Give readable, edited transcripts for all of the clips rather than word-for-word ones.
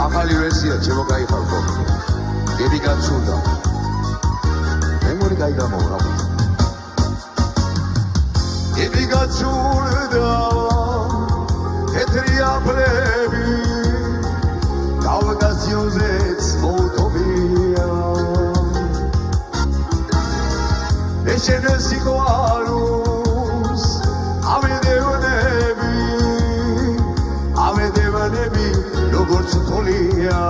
ახალი ვერსია ჩემო გაიხარბო გები გაცურდა მემორი გაიგამოვა გები გაცურდა ეთრია ფლები გავგაზიოზეც მოვთობია ეშენე სიყვარულს ამედევანები როგორც თოლია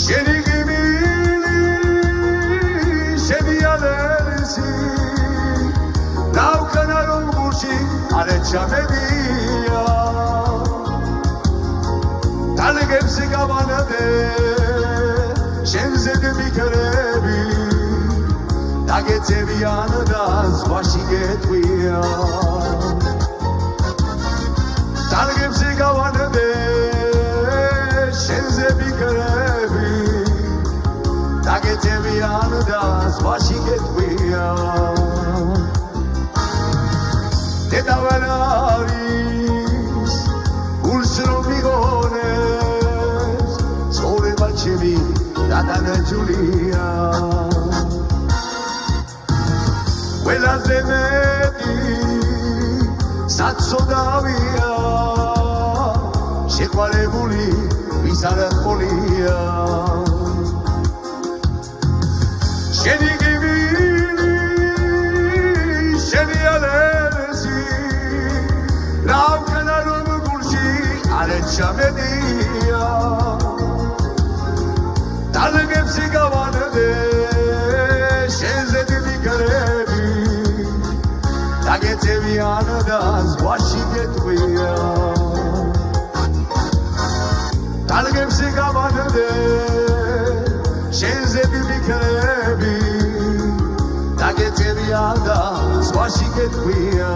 შენი ღიმილი შენი ალერსი დავქანა რომ გულში არ ეჩამედია დალეგებს გავანადე შენზე მიქრები დაგეცევიან და ზღვაში გეტყვია დალეგებს გავანადე შენზე მიქრები დაგეცევიან და ზღვაში გეტყვია დედავარ არის გულს რომ მიგონებს ცხოვრება ჩემი დადანაჯულია ყველაზე მეტი საცოდავია შეყვარებული ვის არ ყოლია შენი ღიმილი შენი ალერსი დავქანა რომ გულში არ ეჩამედია დალეგებს გავანადე შენზე მიქრები დაგეცევიან და ზღვაში გეტყვია დალეგებს გავანადე შენზე მიქრები დაგეცევიან და ზღვაში გეტყვია